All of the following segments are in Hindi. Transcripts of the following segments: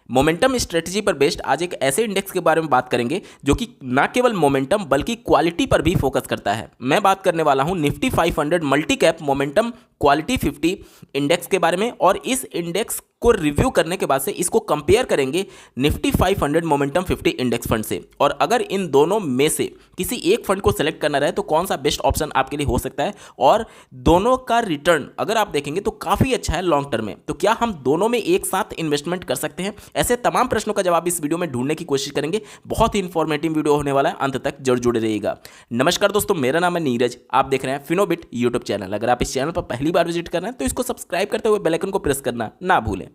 मोमेंटम स्ट्रेटजी पर बेस्ड आज एक ऐसे इंडेक्स के बारे में बात करेंगे जो कि न केवल मोमेंटम बल्कि क्वालिटी पर भी फोकस करता है। मैं बात करने वाला हूं Nifty 500 multi cap momentum quality 50 index के बारे में। और इस इंडेक्स को रिव्यू करने के बाद से इसको कंपेयर करेंगे निफ्टी 500 मोमेंटम 50 इंडेक्स फंड से। और अगर इन दोनों में से किसी एक फंड को सेलेक्ट करना रहे तो कौन सा बेस्ट ऑप्शन आपके लिए हो सकता है, और दोनों का रिटर्न अगर आप देखेंगे तो काफ़ी अच्छा है लॉन्ग टर्म में। तो क्या हम दोनों में एक साथ इन्वेस्टमेंट कर सकते हैं? ऐसे तमाम प्रश्नों का जवाब इस वीडियो में ढूंढने की कोशिश करेंगे। बहुत ही इंफॉर्मेटिव वीडियो होने वाला है, अंत तक जरूर जुड़े रहिएगा। नमस्कार दोस्तों, मेरा नाम है नीरज, आप देख रहे हैं फिनोबिट यूट्यूब चैनल। अगर आप इस चैनल पर पहली बार विजिट कर रहे हैं तो इसको सब्सक्राइब करते हुए बेल आइकन को प्रेस करना ना भूलें।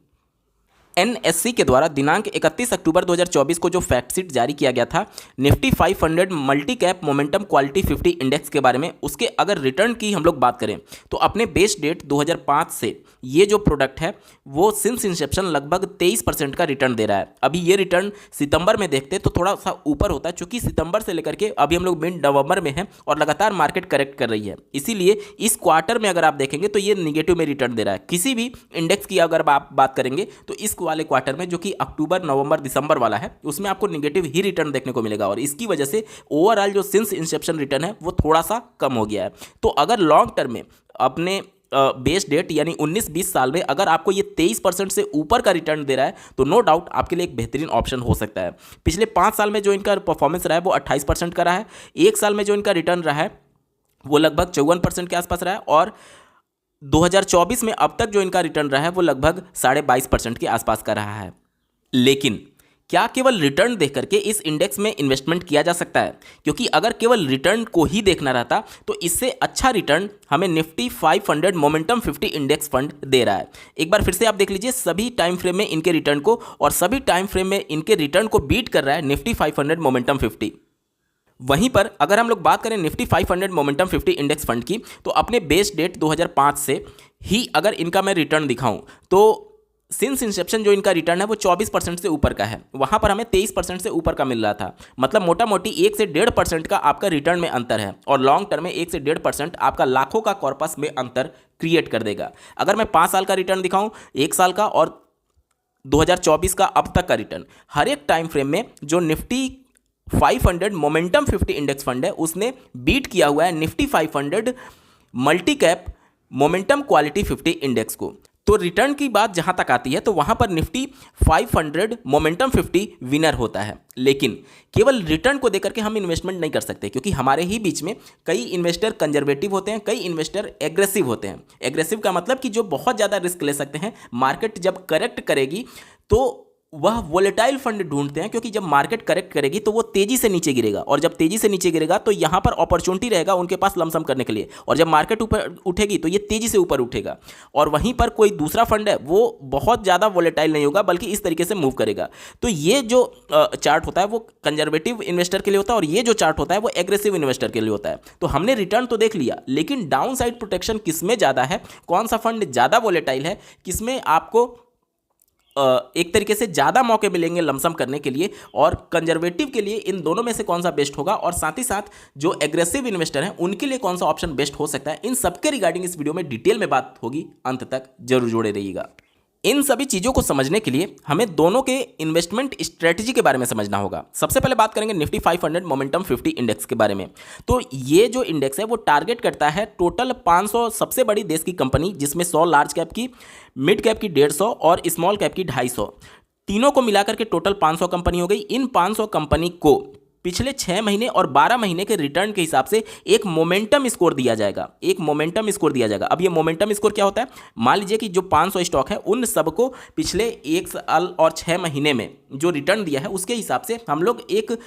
एनएससी के द्वारा दिनांक 31 अक्टूबर 2024 को जो फैक्ट शीट जारी किया गया था Nifty 500 multi cap momentum quality 50 index के बारे में, उसके अगर रिटर्न की हम लोग बात करें तो अपने बेस डेट 2005 से ये जो प्रोडक्ट है वो सिंस इंसेप्शन लगभग 23% का रिटर्न दे रहा है। अभी ये रिटर्न सितंबर में देखते तो थोड़ा सा ऊपर होता है, चूंकि सितंबर से लेकर के अभी हम लोग मिड नवंबर में हैं और लगातार मार्केट करेक्ट कर रही है, इसीलिए इस क्वार्टर में अगर आप देखेंगे तो ये निगेटिव में रिटर्न दे रहा है। किसी भी इंडेक्स की अगर आप बात करेंगे तो इस वाले क्वार्टर में जो कि अक्टूबर नवंबर दिसंबर वाला है उसमें आपको नेगेटिव ही रिटर्न देखने को मिलेगा, और इसकी वजह से ओवरऑल जो सिंस इंसेप्शन रिटर्न है वो थोड़ा सा कम हो गया है। तो अगर लॉन्ग टर्म में अपने बेस डेट यानी 19-20 साल में अगर आपको ये 23% से ऊपर का रिटर्न दे रहा है तो नो डाउट आपके लिए एक बेहतरीन ऑप्शन हो सकता है। पिछले 5 साल में जो इनका परफॉर्मेंस रहा है वो 28% का रहा है। 1 साल में जो इनका रिटर्न रहा है वो लगभग 54% के आसपास रहा है, और 2024 में अब तक जो इनका रिटर्न रहा है वो लगभग 22.5% के आसपास का रहा है। लेकिन क्या केवल रिटर्न देख करके इस इंडेक्स में इन्वेस्टमेंट किया जा सकता है? क्योंकि अगर केवल रिटर्न को ही देखना रहता तो इससे अच्छा रिटर्न हमें निफ्टी 500 मोमेंटम 50 इंडेक्स फंड दे रहा है। एक बार फिर से आप देख लीजिए सभी टाइम फ्रेम में इनके रिटर्न को, और सभी टाइम फ्रेम में इनके रिटर्न को बीट कर रहा है निफ्टी 500 मोमेंटम 50। वहीं पर अगर हम लोग बात करें निफ्टी 500 मोमेंटम 50 इंडेक्स फंड की तो अपने बेस डेट 2005 से ही अगर इनका मैं रिटर्न दिखाऊं तो सिंस इंसेप्शन जो इनका रिटर्न है वो 24% से ऊपर का है। वहां पर हमें 23% से ऊपर का मिल रहा था। मतलब मोटा मोटी 1 से 1.5% का आपका रिटर्न में अंतर है, और लॉन्ग टर्म में 1 से 1.5% आपका लाखों का कॉर्पस में अंतर क्रिएट कर देगा। अगर मैं 5 साल का रिटर्न दिखाऊं, 1 साल का और 2024 का अब तक का रिटर्न, हर एक टाइम फ्रेम में जो निफ्टी 500 मोमेंटम 50 इंडेक्स फंड है उसने बीट किया हुआ है Nifty 500 multi cap momentum quality 50 index को। तो रिटर्न की बात जहां तक आती है तो वहां पर निफ्टी 500 मोमेंटम 50 विनर होता है। लेकिन केवल रिटर्न को देकर के हम इन्वेस्टमेंट नहीं कर सकते, क्योंकि हमारे ही बीच में कई इन्वेस्टर कंजर्वेटिव होते हैं, कई इन्वेस्टर एग्रेसिव होते हैं। एग्रेसिव का मतलब कि जो बहुत ज़्यादा रिस्क ले सकते हैं। मार्केट जब करेक्ट करेगी तो वह वोलेटाइल फंड ढूंढते हैं, क्योंकि जब मार्केट करेक्ट करेगी तो वो तेजी से नीचे गिरेगा, और जब तेजी से नीचे गिरेगा तो यहां पर अपॉर्चुनिटी रहेगा उनके पास लमसम करने के लिए, और जब मार्केट ऊपर उठेगी तो ये तेजी से ऊपर उठेगा। और वहीं पर कोई दूसरा फंड है वो बहुत ज़्यादा वोलेटाइल नहीं होगा बल्कि इस तरीके से मूव करेगा। तो ये जो चार्ट होता है वो कंजर्वेटिव इन्वेस्टर के लिए होता है, और ये जो चार्ट होता है वो एग्रेसिव इन्वेस्टर के लिए होता है। तो हमने रिटर्न तो देख लिया, लेकिन डाउन साइड प्रोटेक्शन किसमें ज़्यादा है, कौन सा फंड ज़्यादा वोलेटाइल है, किसमें आपको एक तरीके से ज़्यादा मौके मिलेंगे लमसम करने के लिए, और कंजर्वेटिव के लिए इन दोनों में से कौन सा बेस्ट होगा, और साथ ही साथ जो एग्रेसिव इन्वेस्टर हैं उनके लिए कौन सा ऑप्शन बेस्ट हो सकता है, इन सबके रिगार्डिंग इस वीडियो में डिटेल में बात होगी। अंत तक जरूर जुड़े रहिएगा। इन सभी चीज़ों को समझने के लिए हमें दोनों के इन्वेस्टमेंट स्ट्रेटजी के बारे में समझना होगा। सबसे पहले बात करेंगे निफ्टी 500 मोमेंटम 50 इंडेक्स के बारे में। तो ये जो इंडेक्स है वो टारगेट करता है टोटल 500 सबसे बड़ी देश की कंपनी, जिसमें 100 लार्ज कैप की, मिड कैप की 150 और स्मॉल कैप की 250, तीनों को मिलाकर के टोटल 500 कंपनी हो गई। इन 500 कंपनी को पिछले 6 महीने और 12 महीने के रिटर्न के हिसाब से एक मोमेंटम स्कोर दिया जाएगा। एक मोमेंटम स्कोर दिया जाएगा। अब ये मोमेंटम स्कोर क्या होता है? मान लीजिए कि जो 500 स्टॉक है उन सबको पिछले 1 साल और 6 महीने में जो रिटर्न दिया है उसके हिसाब से हम लोग एक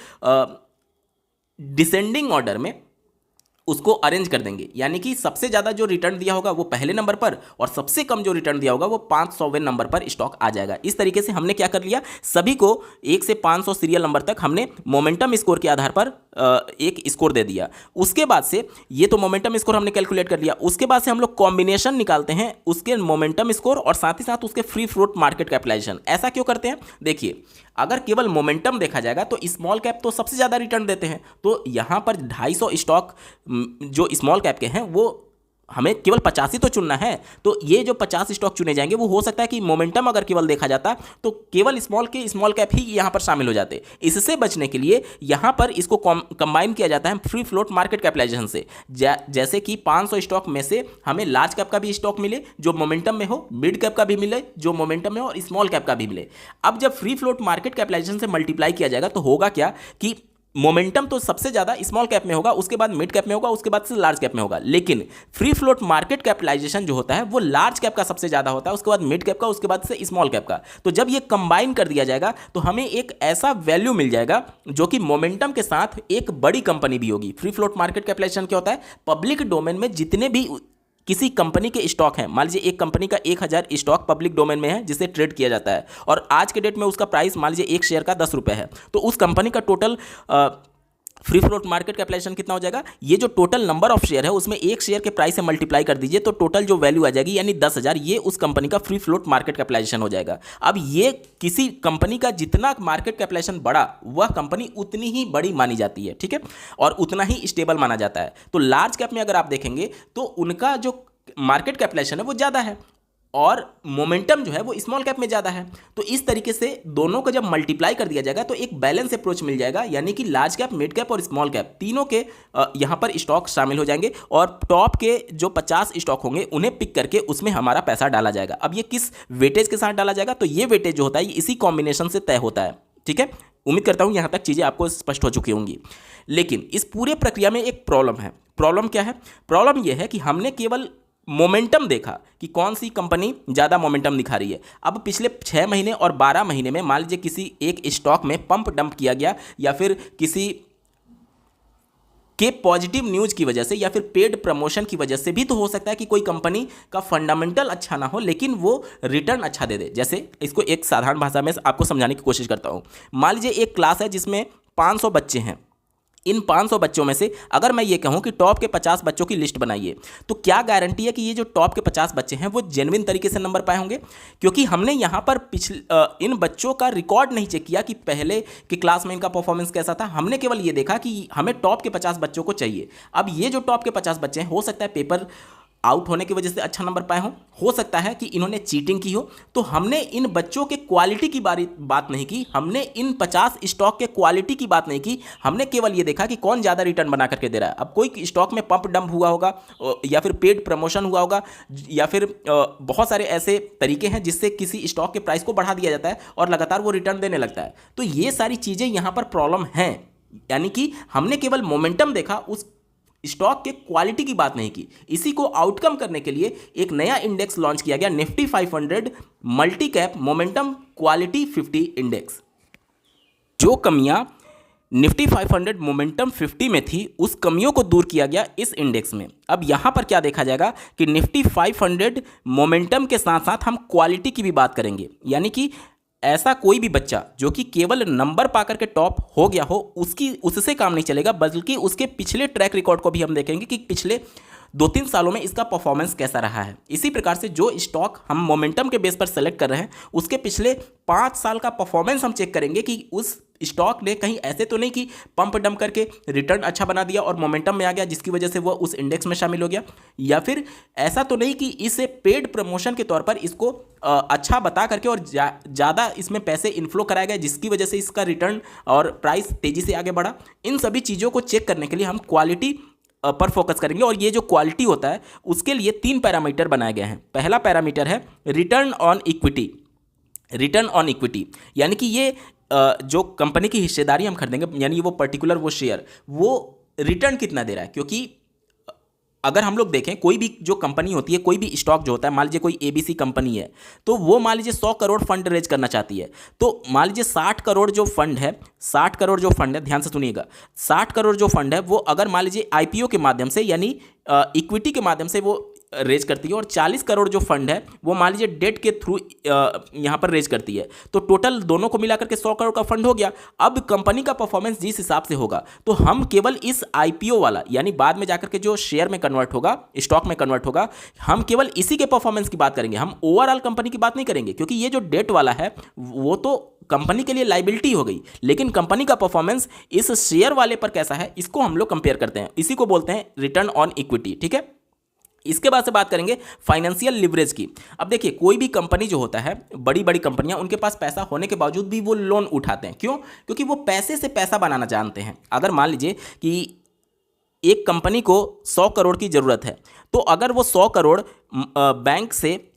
डिसेंडिंग ऑर्डर में उसको अरेंज कर देंगे। यानी कि सबसे ज़्यादा जो रिटर्न दिया होगा वो पहले नंबर पर, और सबसे कम जो रिटर्न दिया होगा वो 500वें नंबर पर स्टॉक आ जाएगा। इस तरीके से हमने क्या कर लिया, सभी को 1 से 500 सीरियल नंबर तक हमने मोमेंटम स्कोर के आधार पर एक स्कोर दे दिया। उसके बाद से ये तो मोमेंटम स्कोर हमने कैलकुलेट कर लिया। उसके बाद से हम लोग कॉम्बिनेशन निकालते हैं उसके मोमेंटम स्कोर और साथ ही साथ उसके फ्री फ्लोट मार्केट कैपिटलाइजेशन। ऐसा क्यों करते हैं? देखिए, अगर केवल मोमेंटम देखा जाएगा तो स्मॉल कैप तो सबसे ज़्यादा रिटर्न देते हैं, तो यहाँ पर 250 स्टॉक जो स्मॉल कैप के हैं वो हमें केवल 50 ही तो चुनना है। तो ये जो 50 स्टॉक चुने जाएंगे वो हो सकता है कि मोमेंटम अगर केवल देखा जाता तो केवल स्मॉल कैप ही यहाँ पर शामिल हो जाते। इससे बचने के लिए यहाँ पर इसको कंबाइन किया जाता है फ्री फ्लोट मार्केट कैपिटलाइजेशन से। जैसे कि 500 स्टॉक में से हमें लार्ज कैप का भी स्टॉक मिले जो मोमेंटम में हो, मिड कैप का भी मिले जो मोमेंटम में हो, और स्मॉल कैप का भी मिले। अब जब फ्री फ्लोट मार्केट कैपिटलाइजेशन से मल्टीप्लाई किया जाएगा तो होगा क्या कि मोमेंटम तो सबसे ज़्यादा स्मॉल कैप में होगा, उसके बाद मिड कैप में होगा, उसके बाद से लार्ज कैप में होगा। लेकिन फ्री फ्लोट मार्केट कैपिटलाइजेशन जो होता है वो लार्ज कैप का सबसे ज़्यादा होता है, उसके बाद मिड कैप का, उसके बाद से स्मॉल कैप का। तो जब ये कंबाइन कर दिया जाएगा तो हमें एक ऐसा वैल्यू मिल जाएगा जो कि मोमेंटम के साथ एक बड़ी कंपनी भी होगी। फ्री फ्लोट मार्केट कैपिटलाइजेशन क्या होता है? पब्लिक डोमेन में जितने भी किसी कंपनी के स्टॉक हैं, मान लीजिए एक कंपनी का 1000 स्टॉक पब्लिक डोमेन में है जिसे ट्रेड किया जाता है, और आज के डेट में उसका प्राइस मान लीजिए एक शेयर का 10 रुपये है, तो उस कंपनी का total free float market capitalisation कितना हो जाएगा? ये जो टोटल नंबर ऑफ शेयर है उसमें एक शेयर के प्राइस से मल्टीप्लाई कर दीजिए तो टोटल जो वैल्यू आ जाएगी यानी 10,000, ये उस कंपनी का फ्री फ्लोट मार्केट कैपिटलाइजेशन हो जाएगा। अब ये किसी कंपनी का जितना मार्केट कैपिटलाइजेशन बड़ा, वह कंपनी उतनी ही बड़ी मानी जाती है, ठीक है, और उतना ही स्टेबल माना जाता है। तो लार्ज कैप में अगर आप देखेंगे तो उनका जो मार्केट कैपिटलाइजेशन है वो ज़्यादा है और मोमेंटम जो है वो स्मॉल कैप में ज़्यादा है। तो इस तरीके से दोनों को जब मल्टीप्लाई कर दिया जाएगा तो एक बैलेंस अप्रोच मिल जाएगा, यानी कि लार्ज कैप, मिड कैप और स्मॉल कैप तीनों के यहाँ पर स्टॉक शामिल हो जाएंगे और टॉप के जो 50 स्टॉक होंगे उन्हें पिक करके उसमें हमारा पैसा डाला जाएगा। अब ये किस वेटेज के साथ डाला जाएगा? तो ये वेटेज जो होता है इसी कॉम्बिनेशन से तय होता है, ठीक है। उम्मीद करता हूँ यहाँ तक चीज़ें आपको स्पष्ट हो चुकी होंगी। लेकिन इस पूरे प्रक्रिया में एक प्रॉब्लम है। प्रॉब्लम क्या है? प्रॉब्लम यह है कि हमने केवल मोमेंटम देखा कि कौन सी कंपनी ज़्यादा मोमेंटम दिखा रही है। अब पिछले 6 महीने और 12 महीने में मान लीजिए किसी एक स्टॉक में पंप डंप किया गया या फिर किसी के पॉजिटिव न्यूज़ की वजह से या फिर पेड प्रमोशन की वजह से भी तो हो सकता है कि कोई कंपनी का फंडामेंटल अच्छा ना हो लेकिन वो रिटर्न अच्छा दे दे। जैसे इसको एक साधारण भाषा में आपको समझाने की कोशिश करता हूँ। मान लीजिए एक क्लास है जिसमें 500 बच्चे हैं। इन 500 बच्चों में से अगर मैं ये कहूँ कि टॉप के 50 बच्चों की लिस्ट बनाइए, तो क्या गारंटी है कि ये जो टॉप के 50 बच्चे हैं वो जेन्युइन तरीके से नंबर पाए होंगे? क्योंकि हमने यहाँ पर इन बच्चों का रिकॉर्ड नहीं चेक किया कि पहले की क्लास में इनका परफॉर्मेंस कैसा था। हमने केवल ये देखा कि हमें टॉप के 50 बच्चों को चाहिए। अब ये जो टॉप के 50 बच्चे हैं, हो सकता है पेपर आउट होने की वजह से अच्छा नंबर पाए हो सकता है कि इन्होंने चीटिंग की हो। तो हमने इन बच्चों के क्वालिटी की बात नहीं की, हमने इन 50 स्टॉक के क्वालिटी की बात नहीं की। हमने केवल ये देखा कि कौन ज़्यादा रिटर्न बना करके दे रहा है। अब कोई स्टॉक में पंप डंप हुआ होगा या फिर पेड प्रमोशन हुआ होगा या फिर बहुत सारे ऐसे तरीके हैं जिससे किसी स्टॉक के प्राइस को बढ़ा दिया जाता है और लगातार वो रिटर्न देने लगता है। तो ये सारी चीज़ें यहाँ पर प्रॉब्लम हैं, यानी कि हमने केवल मोमेंटम देखा, उस स्टॉक के क्वालिटी की बात नहीं की। इसी को आउटकम करने के लिए एक नया इंडेक्स लॉन्च किया गया, Nifty 500 multi cap momentum quality 50 index. जो कमियां निफ्टी 500 मोमेंटम 50 में थी उस कमियों को दूर किया गया इस इंडेक्स में। अब यहां पर क्या देखा जाएगा कि निफ्टी 500 मोमेंटम के साथ साथ हम क्वालिटी की भी बात करेंगे, यानी कि ऐसा कोई भी बच्चा जो कि केवल नंबर पाकर के टॉप हो गया हो उससे काम नहीं चलेगा, बल्कि उसके पिछले ट्रैक रिकॉर्ड को भी हम देखेंगे कि पिछले 2-3 सालों में इसका परफॉर्मेंस कैसा रहा है। इसी प्रकार से जो स्टॉक हम मोमेंटम के बेस पर सेलेक्ट कर रहे हैं उसके पिछले 5 साल का परफॉर्मेंस हम चेक करेंगे कि उस स्टॉक ने कहीं ऐसे तो नहीं कि पंप डंप करके रिटर्न अच्छा बना दिया और मोमेंटम में आ गया जिसकी वजह से वो उस इंडेक्स में शामिल हो गया, या फिर ऐसा तो नहीं कि इसे पेड प्रमोशन के तौर पर इसको अच्छा बता करके और ज़्यादा इसमें पैसे इन्फ्लो कराया गया जिसकी वजह से इसका रिटर्न और प्राइस तेज़ी से आगे बढ़ा। इन सभी चीज़ों को चेक करने के लिए हम क्वालिटी पर फोकस करेंगे और ये जो क्वालिटी होता है उसके लिए 3 पैरामीटर बनाए गए हैं। पहला पैरामीटर है return on equity. Return on equity यानी कि ये जो कंपनी की हिस्सेदारी हम खरीदेंगे, यानी वो पर्टिकुलर वो शेयर वो रिटर्न कितना दे रहा है। क्योंकि अगर हम लोग देखें कोई भी जो कंपनी होती है, कोई भी स्टॉक जो होता है, मान लीजिए कोई ABC कंपनी है तो वो मान लीजिए 100 करोड़ फंड रेज करना चाहती है, तो मान लीजिए 60 करोड़ जो फंड है, 60 करोड़ जो फंड है, ध्यान से सुनिएगा, 60 करोड़ जो फंड है वो अगर मान लीजिए IPO के माध्यम से यानी इक्विटी के माध्यम से वो रेज करती है और 40 करोड़ जो फंड है वो मान लीजिए डेट के थ्रू यहाँ पर रेज करती है, तो टोटल दोनों को मिलाकर के 100 करोड़ का फंड हो गया। अब कंपनी का परफॉर्मेंस जिस हिसाब से होगा तो हम केवल इस IPO वाला यानी बाद में जाकर के जो शेयर में कन्वर्ट होगा, स्टॉक में कन्वर्ट होगा, हम केवल इसी के परफॉर्मेंस की बात करेंगे, हम ओवरऑल कंपनी की बात नहीं करेंगे। क्योंकि ये जो डेट वाला है वो तो कंपनी के लिए लाइबिलिटी हो गई, लेकिन कंपनी का परफॉर्मेंस इस शेयर वाले पर कैसा है इसको हम लोग कंपेयर करते हैं। इसी को बोलते हैं रिटर्न ऑन इक्विटी, ठीक है। इसके बाद से बात करेंगे फाइनेंशियल लिवरेज की। अब देखिए, कोई भी कंपनी जो होता है, बड़ी बड़ी कंपनियां, उनके पास पैसा होने के बावजूद भी वो लोन उठाते हैं। क्यों? क्योंकि वो पैसे से पैसा बनाना जानते हैं। अगर मान लीजिए कि एक कंपनी को 100 करोड़ की ज़रूरत है, तो अगर वो 100 करोड़ बैंक से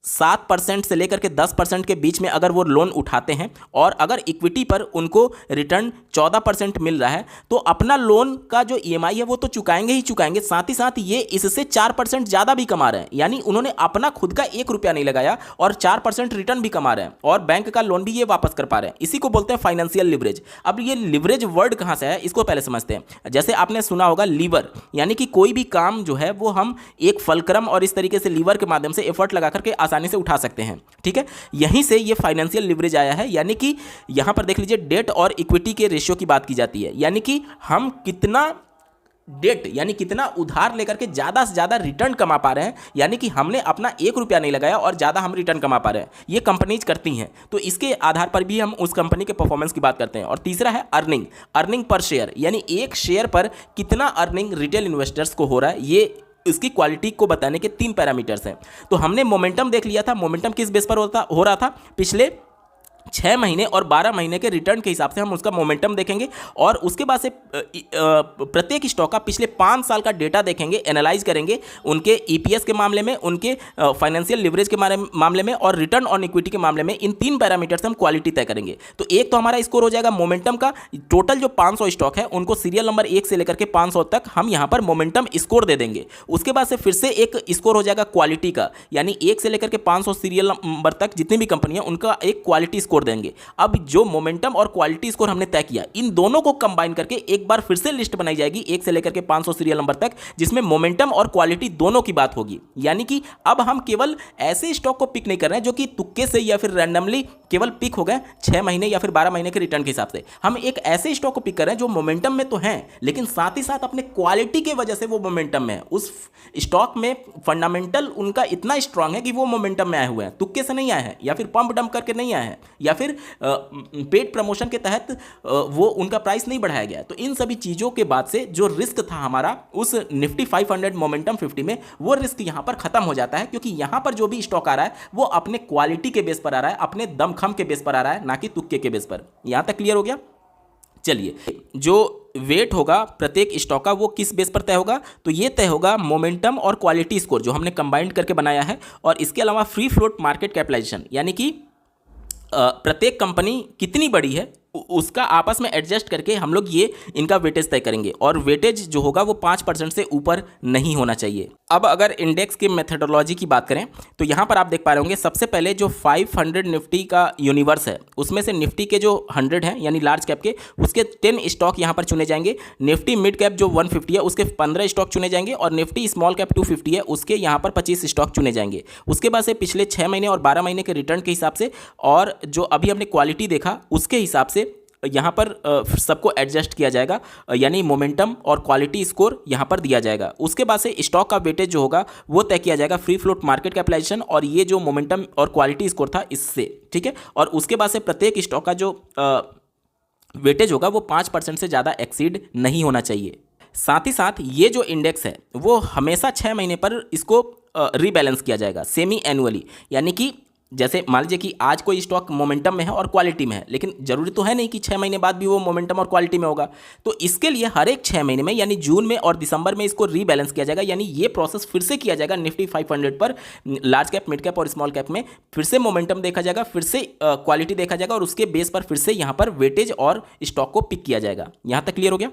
7% से लेकर के 10% के बीच में अगर वो लोन उठाते हैं और अगर इक्विटी पर उनको रिटर्न 14% मिल रहा है, तो अपना लोन का जो ईएमआई है वो तो चुकाएंगे ही चुकाएंगे, साथ ही साथ ये इससे 4% ज़्यादा भी कमा रहे हैं। यानी उन्होंने अपना खुद का 1 रुपया नहीं लगाया और 4% रिटर्न भी कमा रहे हैं और बैंक का लोन भी ये वापस कर पा रहे हैं। इसी को बोलते हैं फाइनेंशियल लिवरेज। अब ये लिवरेज वर्ड कहाँ से है, इसको पहले समझते हैं। जैसे आपने सुना होगा लीवर, यानी कि कोई भी काम जो है वो हम एक फलक्रम और इस तरीके से लीवर के माध्यम से एफर्ट लगा करके आसानी से उठा सकते हैं। ठीक है, यहीं से ये फाइनेंशियल लिवरेज आया है। यानी कि यहां पर देख लीजिए, डेट और इक्विटी के रेशियो की बात की जाती है। यानी कि हम कितना डेट यानी कितना उधार लेकर के ज़्यादा से ज़्यादा रिटर्न कमा पा रहे हैं, यानी कि हमने अपना 1 रुपया नहीं लगाया और ज़्यादा हम रिटर्न कमा पा रहे हैं। ये कंपनीज करती हैं, तो इसके आधार पर भी हम उस कंपनी के परफॉर्मेंस की बात करते हैं। और तीसरा है अर्निंग पर शेयर, यानी एक शेयर पर कितना अर्निंग रिटेल इन्वेस्टर्स को हो रहा है। ये इसकी क्वालिटी को बताने के 3 पैरामीटर्स हैं। तो हमने मोमेंटम देख लिया था। मोमेंटम किस बेस पर हो रहा था, पिछले 6 महीने और 12 महीने के रिटर्न के हिसाब से हम उसका मोमेंटम देखेंगे और उसके बाद से प्रत्येक स्टॉक का पिछले 5 साल का डेटा देखेंगे, एनालाइज करेंगे, उनके ईपीएस के मामले में, उनके फाइनेंशियल लिवरेज के मामले में और रिटर्न ऑन इक्विटी के मामले में। इन 3 पैरामीटर से हम क्वालिटी तय करेंगे। तो एक तो हमारा स्कोर हो जाएगा मोमेंटम का। टोटल जो 500 स्टॉक है उनको सीरियल नंबर 1 से लेकर के 500 तक हम यहाँ पर मोमेंटम स्कोर दे देंगे। उसके बाद से फिर से एक स्कोर हो जाएगा क्वालिटी का, यानी 1 से लेकर के 500 सीरियल नंबर तक जितनी भी कंपनियां, उनका एक क्वालिटी स्कोर देंगे। अब जो मोमेंटम और क्वालिटी स्कोर हमने तय किया, इन दोनों को कंबाइन करके एक बार फिर से लिस्ट बनाई जाएगी 1 से लेकर के 500 सीरियल नंबर तक, जिसमें मोमेंटम और क्वालिटी दोनों की बात होगी। यानी कि अब हम केवल ऐसे स्टॉक को पिक नहीं कर रहे हैं जो कि तुक्के से या फिर रैंडमली केवल पिक हो गए 6 महीने या फिर 12 महीने के रिटर्न के हिसाब से। हम एक ऐसे स्टॉक को पिक कर रहे हैं जो मोमेंटम में तो हैं, लेकिन साथ ही साथ अपने क्वालिटी की वजह से वो मोमेंटम में है। उस स्टॉक में फंडामेंटल उनका इतना स्ट्रांग है कि वो मोमेंटम में आए हुए हैं, तुक्के से नहीं आए हैं या फिर पंप डंप करके नहीं आए हैं या फिर पेड प्रमोशन के तहत वो उनका प्राइस नहीं बढ़ाया गया। तो इन सभी चीज़ों के बाद से जो रिस्क था हमारा उस निफ्टी 500 मोमेंटम 50 में, वो रिस्क यहाँ पर खत्म हो जाता है, क्योंकि यहाँ पर जो भी स्टॉक आ रहा है वो अपने क्वालिटी के बेस पर आ रहा है, अपने दमखम के बेस पर आ रहा है, ना कि तुक्के के बेस पर। यहाँ तक क्लियर हो गया? चलिए, जो वेट होगा प्रत्येक स्टॉक का वो किस बेस पर तय होगा, तो ये तय होगा मोमेंटम और क्वालिटी स्कोर जो हमने कंबाइंड करके बनाया है। और इसके अलावा फ्री फ्लोट मार्केट कैपिटलाइजेशन, यानी कि प्रत्येक कंपनी कितनी बड़ी है उसका आपस में एडजस्ट करके हम लोग ये इनका वेटेज तय करेंगे, और वेटेज जो होगा वो 5% से ऊपर नहीं होना चाहिए। अब अगर इंडेक्स की मेथडोलॉजी की बात करें तो यहाँ पर आप देख पा रहे होंगे, सबसे पहले जो 500 निफ्टी का यूनिवर्स है उसमें से निफ्टी के जो 100 हैं यानी लार्ज कैप के, उसके 10 स्टॉक यहाँ पर चुने जाएंगे। निफ्टी मिड कैप जो 150 है उसके 15 स्टॉक चुने जाएंगे और निफ्टी स्मॉल कैप 250 है उसके यहाँ पर 25 स्टॉक चुने जाएंगे। उसके बाद से पिछले 6 महीने और 12 महीने के रिटर्न के हिसाब से और जो अभी हमने क्वालिटी देखा उसके हिसाब से यहाँ पर सबको एडजस्ट किया जाएगा, यानी मोमेंटम और क्वालिटी स्कोर यहाँ पर दिया जाएगा। उसके बाद से स्टॉक का वेटेज जो होगा वो तय किया जाएगा फ्री फ्लोट मार्केट कैपिटलाइजेशन और ये जो मोमेंटम और क्वालिटी स्कोर था इससे, ठीक है। और उसके बाद से प्रत्येक स्टॉक का जो वेटेज होगा वो 5% से ज़्यादा एक्सीड नहीं होना चाहिए। साथ ही साथ ये जो इंडेक्स है वो हमेशा 6 महीने पर इसको रीबैलेंस किया जाएगा सेमी एनुअली, यानी कि जैसे मान लीजिए कि आज कोई स्टॉक मोमेंटम में है और क्वालिटी में है, लेकिन जरूरी तो है नहीं कि 6 महीने बाद भी वो मोमेंटम और क्वालिटी में होगा। तो इसके लिए हर एक 6 महीने में यानी जून में और दिसंबर में इसको रीबैलेंस किया जाएगा, यानी ये प्रोसेस फिर से किया जाएगा निफ्टी 500 पर। लार्ज कैप, मिड कैप और स्मॉल कैप में फिर से मोमेंटम देखा जाएगा, फिर से क्वालिटी देखा जाएगा और उसके बेस पर फिर से यहाँ पर वेटेज और स्टॉक को पिक किया जाएगा। यहाँ तक क्लियर हो गया?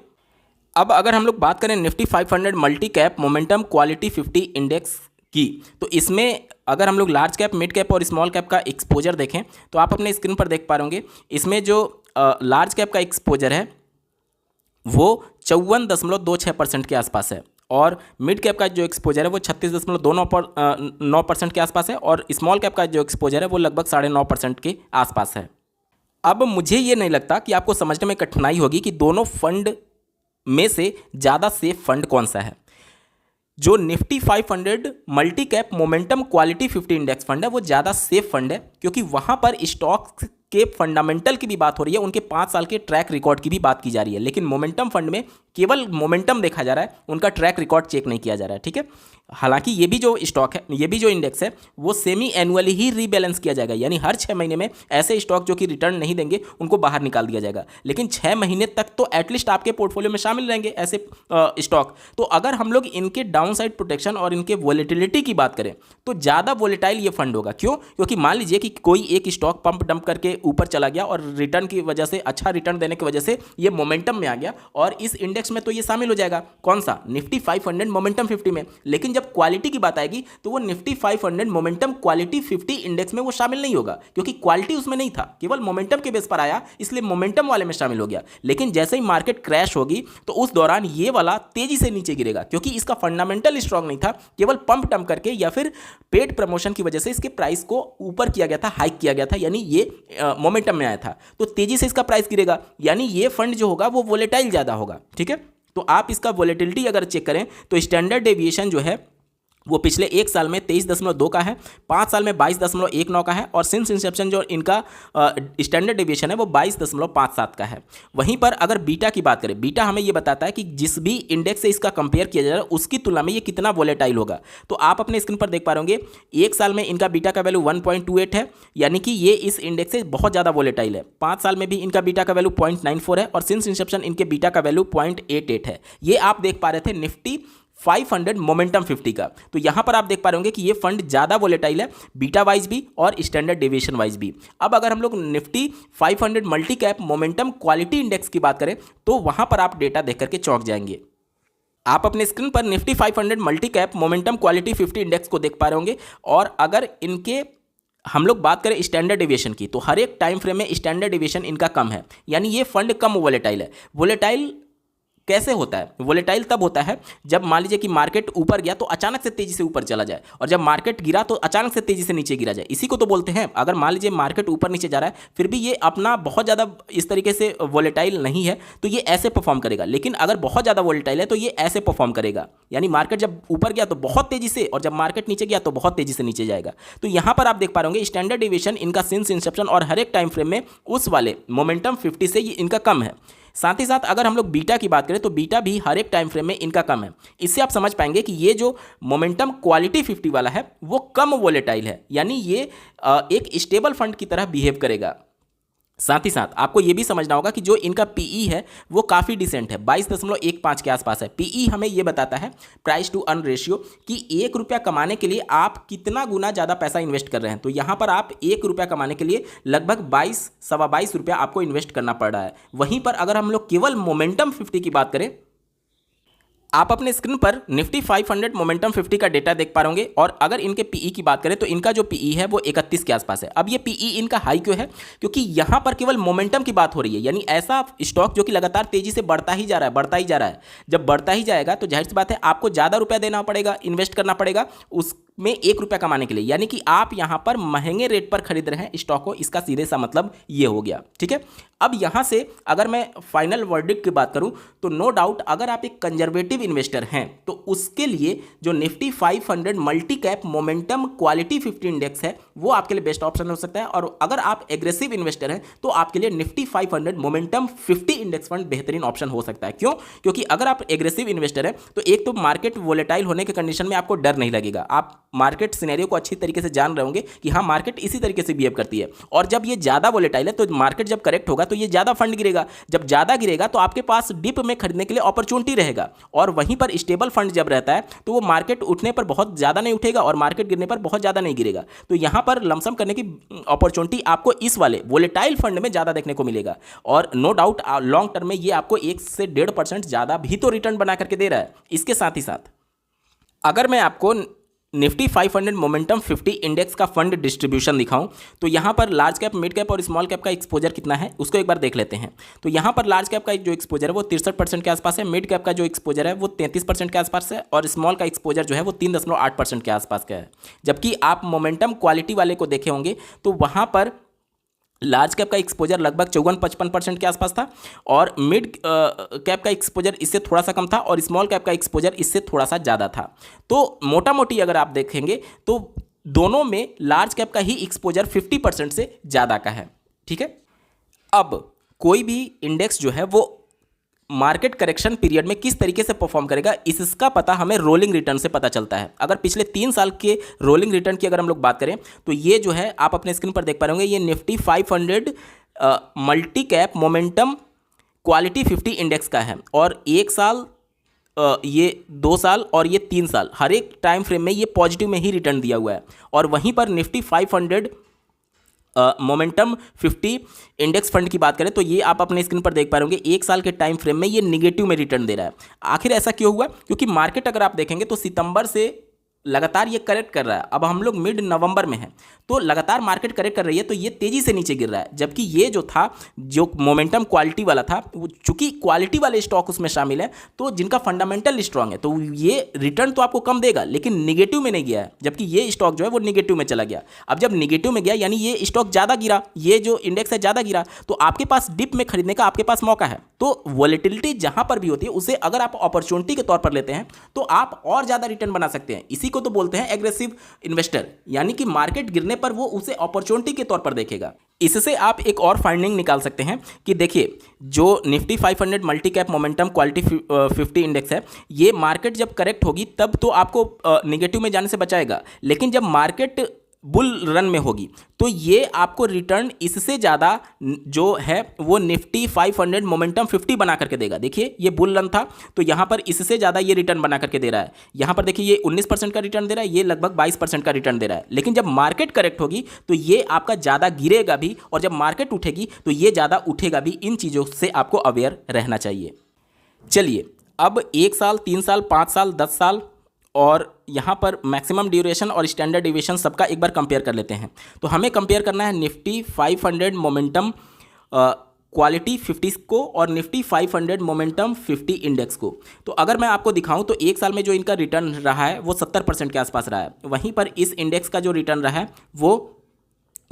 अब अगर हम लोग बात करें Nifty 500 multi cap momentum quality 50 index की, तो इसमें अगर हम लोग लार्ज कैप, मिड कैप और स्मॉल कैप का एक्सपोजर देखें तो आप अपने स्क्रीन पर देख पा रहे होंगे, इसमें जो लार्ज कैप का एक्सपोजर है वो 54.26% के आसपास है और मिड कैप का जो एक्सपोजर है वो 36.29% के आसपास है और स्मॉल कैप का जो एक्सपोजर है वो लगभग 9.5% के आसपास है। अब मुझे ये नहीं लगता कि आपको समझने में कठिनाई होगी कि दोनों फंड में से ज़्यादा सेफ फंड कौन सा है। जो Nifty 500 multi cap momentum quality 50 index fund है वो ज़्यादा सेफ फंड है, क्योंकि वहाँ पर स्टॉक के फंडामेंटल की भी बात हो रही है, उनके 5 साल के ट्रैक रिकॉर्ड की भी बात की जा रही है। लेकिन मोमेंटम फंड में केवल मोमेंटम देखा जा रहा है, उनका ट्रैक रिकॉर्ड चेक नहीं किया जा रहा है। ठीक है, हालांकि ये भी जो स्टॉक है, ये भी जो इंडेक्स है, वो सेमी एनुअली ही रीबैलेंस किया जाएगा, यानी हर 6 महीने में ऐसे स्टॉक जो कि रिटर्न नहीं देंगे उनको बाहर निकाल दिया जाएगा। लेकिन 6 महीने तक तो एटलीस्ट आपके पोर्टफोलियो में शामिल रहेंगे ऐसे स्टॉक। तो अगर हम लोग इनके डाउन साइड प्रोटेक्शन और इनके वोलेटिलिटी की बात करें तो ज़्यादा वोलेटाइल ये फंड होगा। क्यों? क्योंकि मान लीजिए कि कोई एक स्टॉक पंप डंप करके ऊपर चला गया और रिटर्न की वजह से, अच्छा रिटर्न देने की वजह से ये मोमेंटम में आ गया और इस इंडेक्स में तो ये शामिल हो जाएगा। कौन सा? निफ्टी 500 मोमेंटम 50 में। लेकिन जब क्वालिटी की बात आएगी तो वो निफ्टी 500 मोमेंटम क्वालिटी 50 इंडेक्स में वो शामिल नहीं होगा, क्योंकि क्वालिटी उसमें नहीं था, केवल मोमेंटम के बेस पर आया, इसलिए मोमेंटम वाले में शामिल हो गया। लेकिन जैसे ही मार्केट क्रैश होगी तो उस दौरान ये वाला तेजी से नीचे गिरेगा, क्योंकि इसका फंडामेंटल स्ट्रांग नहीं था, केवल पंप डंप करके या फिर पेड प्रमोशन की वजह से इसके प्राइस को ऊपर किया गया था, हाइक किया गया था, यानी ये मोमेंटम में आया था, तो तेजी से इसका प्राइस गिरेगा, यानी ये फंड जो होगा वो वोलेटाइल ज़्यादा होगा। ठीक है, तो आप इसका वोलेटिलिटी अगर चेक करें तो स्टैंडर्ड डेविएशन जो है वो पिछले 1 साल में 23.2 का है, 5 साल में 22.19 का है और सिंस इंसेप्शन जो इनका स्टैंडर्ड डेविएशन है वो 22.57 का है। वहीं पर अगर बीटा की बात करें, बीटा हमें ये बताता है कि जिस भी इंडेक्स से इसका कंपेयर किया जा रहा है उसकी तुलना में ये कितना वोलेटाइल होगा। तो आप अपने स्क्रीन पर देख पा रहे होंगे 1 साल में इनका बीटा का वैल्यू 1.28 है, यानी कि ये इस इंडेक्स से बहुत ज़्यादा वोलेटाइल है। 5 साल में भी इनका बीटा का वैल्यू 0.94 है और सिंस इंसेप्शन इनके बीटा का वैल्यू 0.88 है। ये आप देख पा रहे थे निफ्टी 500 मोमेंटम 50 का। तो यहां पर आप देख पा रहे होंगे कि ये फंड ज़्यादा वोलेटाइल है, बीटा वाइज भी और स्टैंडर्ड डेविएशन वाइज भी। अब अगर हम लोग Nifty 500 multi cap momentum quality index की बात करें तो वहां पर आप डेटा देख करके चौंक जाएंगे। आप अपने स्क्रीन पर Nifty 500 multi cap momentum quality 50 index को देख पा रहे होंगे और अगर इनके हम लोग बात करें स्टैंडर्ड डेविएशन की तो हर एक टाइम फ्रेम में स्टैंडर्ड डेविएशन इनका कम है, यानी ये फंड कम वोलेटाइल है। वोलेटाइल कैसे होता है? वोलेटाइल तब होता है जब मान लीजिए कि मार्केट ऊपर गया तो अचानक से तेजी से ऊपर चला जाए और जब मार्केट गिरा तो अचानक से तेजी से नीचे गिरा जाए, इसी को तो बोलते हैं। अगर मान लीजिए मार्केट ऊपर नीचे जा रहा है फिर भी ये अपना बहुत ज़्यादा इस तरीके से वोलेटाइल नहीं है तो ये ऐसे परफॉर्म करेगा। लेकिन अगर बहुत ज़्यादा वोलेटाइल है तो ये ऐसे परफॉर्म करेगा, यानी मार्केट जब ऊपर गया तो बहुत तेजी से और जब मार्केट नीचे गया तो बहुत तेजी से नीचे जाएगा। तो यहाँ पर आप देख पा रहे होंगे स्टैंडर्ड डेविएशन इनका सिंस इंसेप्शन और हर एक टाइम फ्रेम में उस वाले मोमेंटम 50 से ये इनका कम है। साथ ही साथ अगर हम लोग बीटा की बात करें तो बीटा भी हर एक टाइम फ्रेम में इनका कम है। इससे आप समझ पाएंगे कि ये जो मोमेंटम क्वालिटी 50 वाला है वो कम वोलेटाइल है, यानी ये एक स्टेबल फंड की तरह बिहेव करेगा। साथ ही साथ आपको ये भी समझना होगा कि जो इनका पीई है वो काफ़ी डिसेंट है, 22.15 के आसपास है। पीई हमें ये बताता है, प्राइस टू अर्न रेशियो, कि 1 रुपया कमाने के लिए आप कितना गुना ज़्यादा पैसा इन्वेस्ट कर रहे हैं। तो यहाँ पर आप 1 रुपया कमाने के लिए लगभग 22-22 रुपया आपको इन्वेस्ट करना पड़ रहा है। वहीं पर अगर हम लोग केवल मोमेंटम 50 की बात करें, आप अपने स्क्रीन पर निफ्टी 500 मोमेंटम 50 का डेटा देख पा होंगे और अगर इनके पीई की बात करें तो इनका जो पीई है वो 31 के आसपास है। अब ये पीई इनका हाई क्यों है? क्योंकि यहाँ पर केवल मोमेंटम की बात हो रही है, यानी ऐसा स्टॉक जो कि लगातार तेजी से बढ़ता ही जा रहा है, बढ़ता ही जा रहा है। जब बढ़ता ही जाएगा तो जाहिर सी बात है आपको ज़्यादा रुपया देना पड़ेगा, इन्वेस्ट करना पड़ेगा उसमें 1 रुपया कमाने के लिए, यानी कि आप यहाँ पर महंगे रेट पर खरीद रहे हैं स्टॉक को, इसका सीधे सा मतलब ये हो गया। ठीक है, अब यहाँ से अगर मैं फाइनल वर्डिक्ट की बात करूँ तो नो डाउट अगर आप एक कंजर्वेटिव इन्वेस्टर हैं तो उसके लिए जो Nifty 500 multi cap momentum quality 50 index है वो आपके लिए बेस्ट ऑप्शन हो सकता है। और अगर आप एग्रेसिव इन्वेस्टर हैं तो आपके लिए निफ्टी 500 मोमेंटम 50 इंडेक्स फंड बेहतरीन ऑप्शन हो सकता है। क्यों? क्योंकि अगर आप एग्रेसिव इन्वेस्टर हैं तो एक तो मार्केट वोलेटाइल होने के कंडीशन में आपको डर नहीं लगेगा, आप मार्केट सिनेरियो को अच्छी तरीके से जान रहे होंगे कि हाँ मार्केट इसी तरीके से बिहेव करती है। और जब ये ज़्यादा वोलेटाइल है तो मार्केट जब करेक्ट होगा तो ये ज़्यादा फंड गिरेगा, जब ज़्यादा गिरेगा तो आपके पास डिप में खरीदने के लिए अपॉर्चुनिटी रहेगा। और वहीं पर स्टेबल फंड जब रहता है तो वो मार्केट उठने पर बहुत ज़्यादा नहीं उठेगा और मार्केट गिरने पर बहुत ज़्यादा नहीं गिरेगा। तो यहाँ पर लमसम करने की अपॉर्चुनिटी आपको इस वाले वोलेटाइल फंड में ज़्यादा देखने को मिलेगा। और नो डाउट लॉन्ग टर्म में ये आपको 1 से 1.5% ज़्यादा भी तो रिटर्न बना करके दे रहा है। इसके साथ ही साथ अगर मैं आपको निफ्टी 500 मोमेंटम 50 इंडेक्स का फंड डिस्ट्रीब्यूशन दिखाऊं तो यहाँ पर लार्ज कैप, मिड कैप और स्मॉल कैप का एक्सपोजर कितना है उसको एक बार देख लेते हैं। तो यहाँ पर लार्ज कैप का जो एक्सपोजर है वो 63% के आसपास है, मिड कैप का जो एक्सपोजर है वो 33% के आसपास है और स्मॉल का एक्सपोजर जो है वो 3.8% के आसपास का है। जबकि आप मोमेंटम क्वालिटी वाले को देखे होंगे तो वहाँ पर लार्ज कैप का एक्सपोजर लगभग 54-55% के आसपास था और मिड कैप का एक्सपोजर इससे थोड़ा सा कम था और स्मॉल कैप का एक्सपोजर इससे थोड़ा सा ज़्यादा था। तो मोटा मोटी अगर आप देखेंगे तो दोनों में लार्ज कैप का ही एक्सपोजर 50% से ज़्यादा का है। ठीक है। अब कोई भी इंडेक्स जो है वो मार्केट करेक्शन पीरियड में किस तरीके से परफॉर्म करेगा, इसका पता हमें रोलिंग रिटर्न से पता चलता है। अगर पिछले 3 साल के रोलिंग रिटर्न की अगर हम लोग बात करें तो ये जो है आप अपने स्क्रीन पर देख पा रहे होंगे, ये Nifty 500 multi cap momentum quality 50 index का है। और 1 साल, ये 2 साल और ये 3 साल, हर एक टाइम फ्रेम में ये पॉजिटिव में ही रिटर्न दिया हुआ है। और वहीं पर निफ्टी 500 मोमेंटम 50 इंडेक्स फंड की बात करें तो ये आप अपने स्क्रीन पर देख पा रहे होंगे, 1 साल के टाइम फ्रेम में ये निगेटिव में रिटर्न दे रहा है। आखिर ऐसा क्यों हुआ? क्योंकि मार्केट अगर आप देखेंगे तो सितंबर से लगातार ये करेक्ट कर रहा है। अब हम लोग मिड नवंबर में हैं तो लगातार मार्केट करेक्ट कर रही है, तो ये तेजी से नीचे गिर रहा है। जबकि ये जो था, जो मोमेंटम क्वालिटी वाला था, चूंकि क्वालिटी वाले स्टॉक उसमें शामिल है तो जिनका फंडामेंटल स्ट्रांग है, तो ये रिटर्न तो आपको कम देगा लेकिन निगेटिव में नहीं गया है। जबकि ये स्टॉक जो है वो निगेटिव में चला गया। अब जब निगेटिव में गया यानी ये स्टॉक ज़्यादा गिरा, ये जो इंडेक्स है ज़्यादा गिरा, तो आपके पास डिप में खरीदने का आपके पास मौका है। तो वॉलेटिलिटी जहां पर भी होती है उसे अगर आप अपॉर्चुनिटी के तौर पर लेते हैं तो आप और ज़्यादा रिटर्न बना सकते हैं। इसी को तो बोलते हैं एग्रेसिव इन्वेस्टर, यानी कि मार्केट गिरने पर वो उसे अपॉर्चुनिटी के तौर पर देखेगा। इससे आप एक और फाइंडिंग निकाल सकते हैं कि देखिए, जो Nifty 500 multi cap momentum quality 50 index है, ये मार्केट जब करेक्ट होगी तब तो आपको निगेटिव में जाने से बचाएगा, लेकिन जब मार्केट बुल रन में होगी तो ये आपको रिटर्न इससे ज़्यादा जो है वो निफ्टी 500 मोमेंटम 50 बना करके देगा। देखिए ये बुल रन था तो यहाँ पर इससे ज़्यादा ये रिटर्न बना करके दे रहा है। यहाँ पर देखिए ये 19% का रिटर्न दे रहा है, ये लगभग 22% का रिटर्न दे रहा है। लेकिन जब मार्केट करेक्ट होगी तो ये आपका ज़्यादा गिरेगा भी, और जब मार्केट उठेगी तो ये ज़्यादा उठेगा भी। इन चीज़ों से आपको अवेयर रहना चाहिए। चलिए अब 1 साल, 3 साल, 5 साल, 10 साल और यहाँ पर मैक्सिमम ड्यूरेशन और स्टैंडर्ड डिविएशन सबका एक बार कंपेयर कर लेते हैं। तो हमें कंपेयर करना है निफ्टी 500 मोमेंटम क्वालिटी 50 को और निफ्टी 500 मोमेंटम 50 इंडेक्स को। तो अगर मैं आपको दिखाऊं तो 1 साल में जो इनका रिटर्न रहा है वो 70% के आसपास रहा है। वहीं पर इस इंडेक्स का जो रिटर्न रहा है वो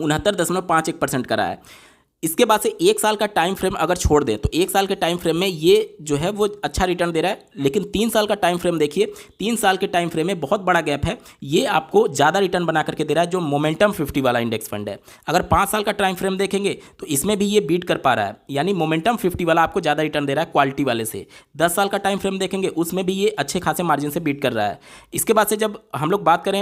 69.51% का रहा है। इसके बाद से 1 साल का टाइम फ्रेम अगर छोड़ दें तो 1 साल के टाइम फ्रेम में ये जो है वो अच्छा रिटर्न दे रहा है। लेकिन 3 साल का टाइम फ्रेम देखिए, 3 साल के टाइम फ्रेम में बहुत बड़ा गैप है, ये आपको ज़्यादा रिटर्न बना करके दे रहा है जो मोमेंटम 50 वाला इंडेक्स फंड है। अगर 5 साल का टाइम फ्रेम देखेंगे तो इसमें भी ये बीट कर पा रहा है, यानी मोमेंटम 50 वाला आपको ज़्यादा रिटर्न दे रहा है क्वालिटी वाले से। 10 साल का टाइम फ्रेम देखेंगे उसमें भी ये अच्छे खासे मार्जिन से बीट कर रहा है। इसके बाद से जब हम लोग बात करें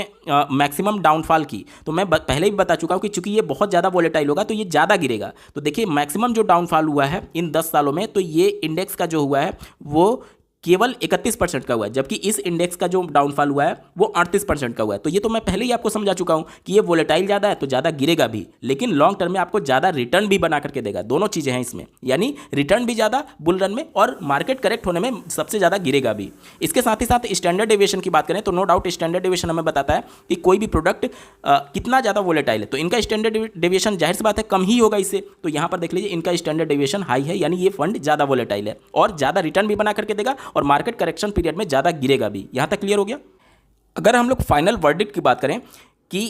मैक्सिमम डाउनफॉल की, तो मैं पहले भी बता चुका हूँ कि चूंकि ये बहुत ज़्यादा वोलेटाइल होगा तो ये ज़्यादा गिरेगा। तो देखिए मैक्सिमम जो डाउनफॉल हुआ है इन 10 सालों में, तो ये इंडेक्स का जो हुआ है वो केवल 31% का हुआ है, जबकि इस इंडेक्स का जो डाउनफॉल हुआ है वो 38% का हुआ है। तो ये तो मैं पहले ही आपको समझा चुका हूं कि ये वोलेटाइल ज़्यादा है तो ज़्यादा गिरेगा भी, लेकिन लॉन्ग टर्म में आपको ज़्यादा रिटर्न भी बना करके देगा। दोनों चीज़ें हैं इसमें, यानी रिटर्न भी ज़्यादा बुल रन में और मार्केट करेक्ट होने में सबसे ज़्यादा गिरेगा भी। इसके साथ ही साथ स्टैंडर्ड डेविएशन की बात करें तो नो डाउट स्टैंडर्ड डेविएशन हमें बताता है कि कोई भी प्रोडक्ट कितना ज़्यादा वोलेटाइल है। तो इनका स्टैंडर्ड डेविएशन जाहिर सी बात है कम ही होगा इससे। तो यहाँ पर देख लीजिए इनका स्टैंडर्ड डेविएशन हाई है, यानी ये फंड ज़्यादा वोलेटाइल है और ज़्यादा रिटर्न भी बना करके देगा और मार्केट करेक्शन पीरियड में ज्यादा गिरेगा भी। यहां तक क्लियर हो गया। अगर हम लोग फाइनल वर्डिक्ट की बात करें कि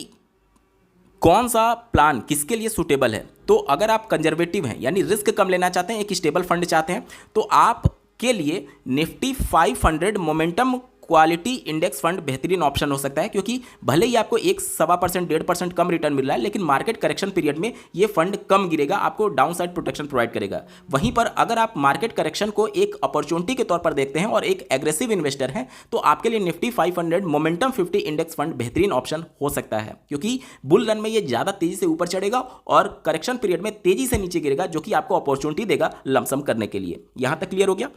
कौन सा प्लान किसके लिए सूटेबल है, तो अगर आप कंजर्वेटिव हैं यानी रिस्क कम लेना चाहते हैं, एक स्टेबल फंड चाहते हैं, तो आपके लिए Nifty 500 momentum quality index fund बेहतरीन ऑप्शन हो सकता है। क्योंकि भले ही आपको 1.25% 1.5% कम रिटर्न मिल रहा है, लेकिन मार्केट करेक्शन पीरियड में ये फंड कम गिरेगा, आपको डाउन साइड प्रोटेक्शन प्रोवाइड करेगा। वहीं पर अगर आप मार्केट करेक्शन को एक अपॉर्चुनिटी के तौर पर देखते हैं और एक एग्रेसिव इन्वेस्टर हैं, तो आपके लिए निफ्टी 500 मोमेंटम 50 इंडेक्स फंड बेहतरीन ऑप्शन हो सकता है। क्योंकि बुल रन में ये ज़्यादा तेजी से ऊपर चढ़ेगा और करेक्शन पीरियड में तेजी से नीचे गिरेगा, जो कि आपको अपॉर्चुनिटी देगा लमसम करने के लिए। यहां तक क्लियर हो गया।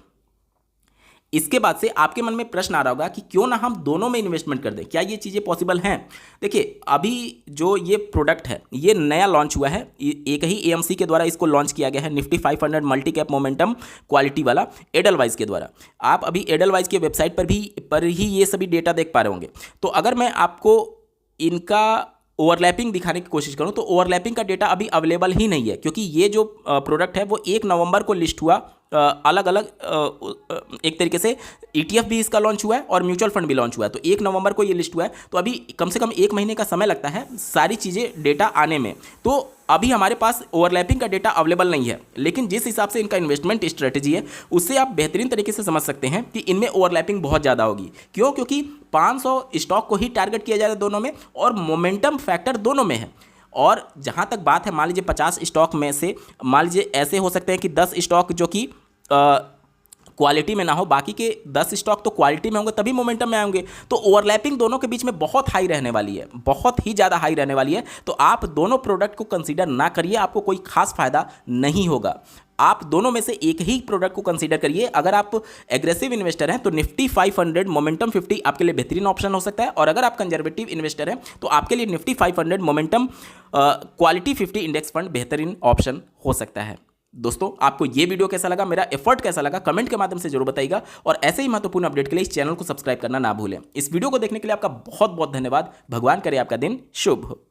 इसके बाद से आपके मन में प्रश्न आ रहा होगा कि क्यों ना हम दोनों में इन्वेस्टमेंट कर दें, क्या ये चीज़ें पॉसिबल हैं? देखिए अभी जो ये प्रोडक्ट है ये नया लॉन्च हुआ है, एक ही एएमसी के द्वारा इसको लॉन्च किया गया है, Nifty 500 multi cap momentum quality वाला एडलवाइज के द्वारा। आप अभी एडलवाइज के वेबसाइट पर ही ये सभी डेटा देख पा रहे होंगे। तो अगर मैं आपको इनका ओवरलैपिंग दिखाने की कोशिश करूं तो ओवरलैपिंग का डेटा अभी अवेलेबल ही नहीं है, क्योंकि ये जो प्रोडक्ट है वो 1 नवंबर को लिस्ट हुआ। अलग अलग एक तरीके से ETF भी इसका लॉन्च हुआ है और म्यूचुअल फंड भी लॉन्च हुआ है। तो 1 नवंबर को ये लिस्ट हुआ है, तो अभी कम से कम 1 महीने का समय लगता है सारी चीज़ें डेटा आने में। तो अभी हमारे पास ओवरलैपिंग का डेटा अवेलेबल नहीं है, लेकिन जिस हिसाब से इनका इन्वेस्टमेंट स्ट्रेटेजी है उससे आप बेहतरीन तरीके से समझ सकते हैं कि इनमें ओवरलैपिंग बहुत ज़्यादा होगी। क्यों? क्योंकि 500 स्टॉक को ही टारगेट किया जा रहा है दोनों में और मोमेंटम फैक्टर दोनों में है। और जहाँ तक बात है, मान लीजिए 50 स्टॉक में से मान लीजिए ऐसे हो सकते हैं कि 10 स्टॉक जो कि क्वालिटी में ना हो, बाकी के 10 स्टॉक तो क्वालिटी में होंगे तभी मोमेंटम में आएंगे। तो ओवरलैपिंग दोनों के बीच में बहुत हाई रहने वाली है, बहुत ही ज़्यादा हाई रहने वाली है। तो आप दोनों प्रोडक्ट को कंसीडर ना करिए, आपको कोई खास फायदा नहीं होगा। आप दोनों में से एक ही प्रोडक्ट को कंसीडर करिए। अगर आप एग्रेसिव इन्वेस्टर हैं तो निफ्टी 500 मोमेंटम 50 आपके लिए बेहतरीन ऑप्शन हो सकता है, और अगर आप कंजर्वेटिव इन्वेस्टर हैं तो आपके लिए Nifty 500 momentum quality 50 index fund बेहतरीन ऑप्शन हो सकता है। दोस्तों, आपको ये वीडियो कैसा लगा, मेरा एफर्ट कैसा लगा, कमेंट के माध्यम से जरूर बताइएगा, और ऐसे ही महत्वपूर्ण अपडेट के लिए इस चैनल को सब्सक्राइब करना ना भूलें। इस वीडियो को देखने के लिए आपका बहुत बहुत धन्यवाद। भगवान करे आपका दिन शुभ हो।